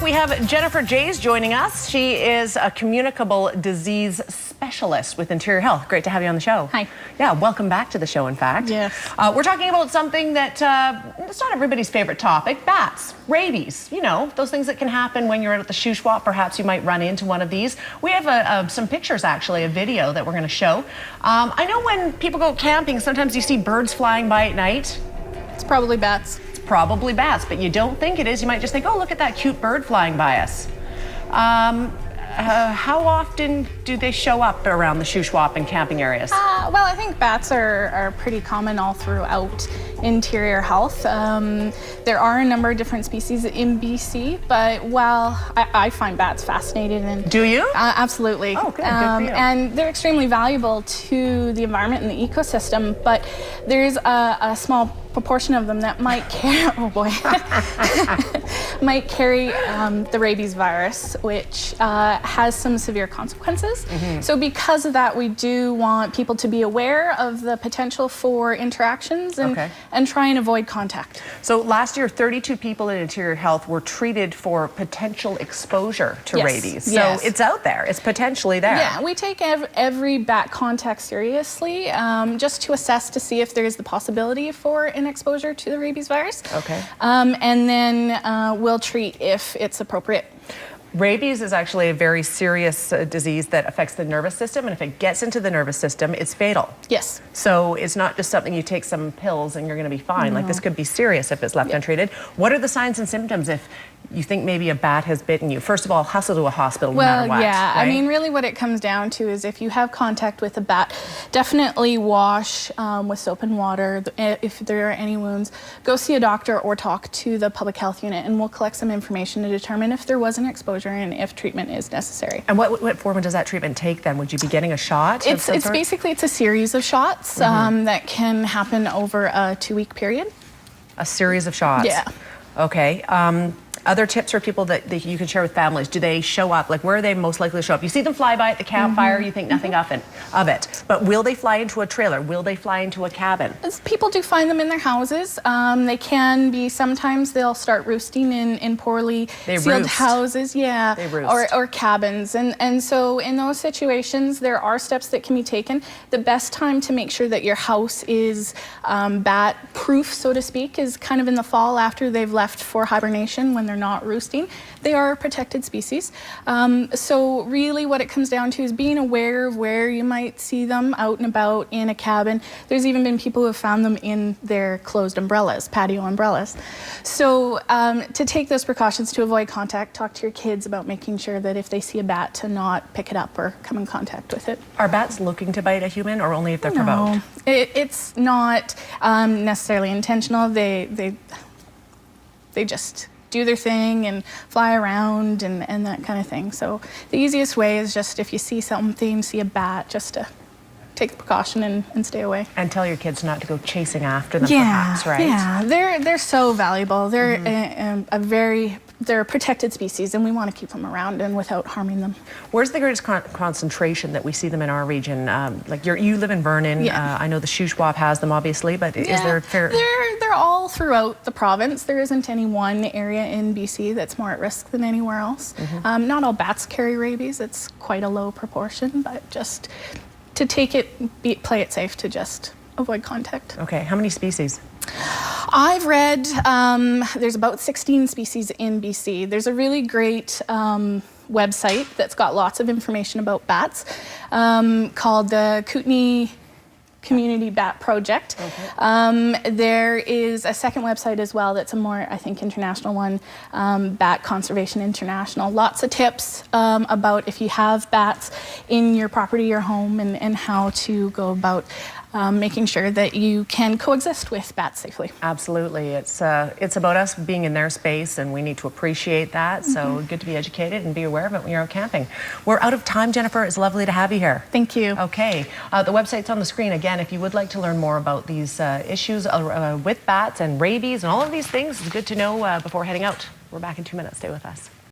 We have Jennifer Jeyes joining us. She is a communicable disease specialist with Interior Health. Great to have you on the show. Hi. Yeah, welcome back to the show, in fact. Yes. We're talking about something that it's not everybody's favorite topic, bats, rabies. You know, those things that can happen when you're at the shoe swap. Perhaps you might run into one of these. We have some pictures, actually, a video that we're going to show. I know when people go camping, sometimes you see birds flying by at night. It's probably bats. Probably bats, but you don't think it is. You might just think, oh, look at that cute bird flying by us. How often do they show up around the shoe swap and camping areas? Well, I think bats are pretty common all throughout Interior Health. There are a number of different species in BC, but while I find bats fascinating. And do you? Absolutely. Oh, good. Good for you. And they're extremely valuable to the environment and the ecosystem, but there's a small proportion of them that might carry, oh boy, might carry the rabies virus, which has some severe consequences. Mm-hmm. So because of that, we do want people to be aware of the potential for interactions and try and avoid contact. So last year, 32 people in Interior Health were treated for potential exposure to rabies. So it's out there. It's potentially there. Yeah, we take every bat contact seriously, just to assess to see if there is the possibility for an exposure to the rabies virus. Okay. And then we'll treat if it's appropriate. Rabies is actually a very serious disease that affects the nervous system, and if it gets into the nervous system, it's fatal. Yes. So it's not just something you take some pills and you're going to be fine. No. Like, this could be serious if it's left untreated. What are the signs and symptoms if you think maybe a bat has bitten you? First of all, hustle to a hospital no matter what. Yeah, right? I mean, really what it comes down to is if you have contact with a bat, definitely wash with soap and water. If there are any wounds, go see a doctor or talk to the public health unit, and we'll collect some information to determine if there was an exposure and if treatment is necessary. And what form does that treatment take then? Would you be getting a shot? It's basically a series of shots that can happen over a 2-week period. A series of shots? Yeah. Okay. Other tips for people that you can share with families? Do they show up? Like, where are they most likely to show up? You see them fly by at the campfire, you think nothing of it. But will they fly into a trailer? Will they fly into a cabin? People do find them in their houses. They can be, sometimes they'll start roosting in poorly sealed houses. Yeah. They roost. Or cabins. And so in those situations, there are steps that can be taken. The best time to make sure that your house is bat proof, so to speak, is kind of in the fall after they've left for hibernation, when they're not roosting. They are a protected species. So really what it comes down to is being aware of where you might see them out and about in a cabin. There's even been people who have found them in their closed umbrellas, patio umbrellas. So to take those precautions to avoid contact, talk to your kids about making sure that if they see a bat to not pick it up or come in contact with it. Are bats looking to bite a human, or only if they're provoked? It's not necessarily intentional. They just do their thing and fly around and that kind of thing. So the easiest way is just, if you see something, see a bat, just to take the precaution and stay away. And tell your kids not to go chasing after them, perhaps, right? Yeah, they're so valuable. They're they're a protected species, and we want to keep them around and without harming them. Where's the greatest concentration that we see them in our region? Like you live in Vernon. I know the shoe swap has them, obviously, but is there fair? They're all throughout the province. There isn't any one area in BC that's more at risk than anywhere else. Not all bats carry rabies. It's quite a low proportion, but just to take it, play it safe, to just avoid contact. Okay, how many species? I've read there's about 16 species in BC. There's a really great website that's got lots of information about bats called the Kootenay Community Bat Project. There is a second website as well that's a more, I think, international one, Bat Conservation International. Lots of tips about if you have bats in your property or home, and how to go about making sure that you can coexist with bats safely. Absolutely. It's about us being in their space, and we need to appreciate that. So good to be educated and be aware of it when you're out camping. We're out of time, Jennifer. It's lovely to have you here. Thank you. Okay. The website's on the screen. Again, if you would like to learn more about these issues with bats and rabies and all of these things, it's good to know before heading out. We're back in 2 minutes. Stay with us.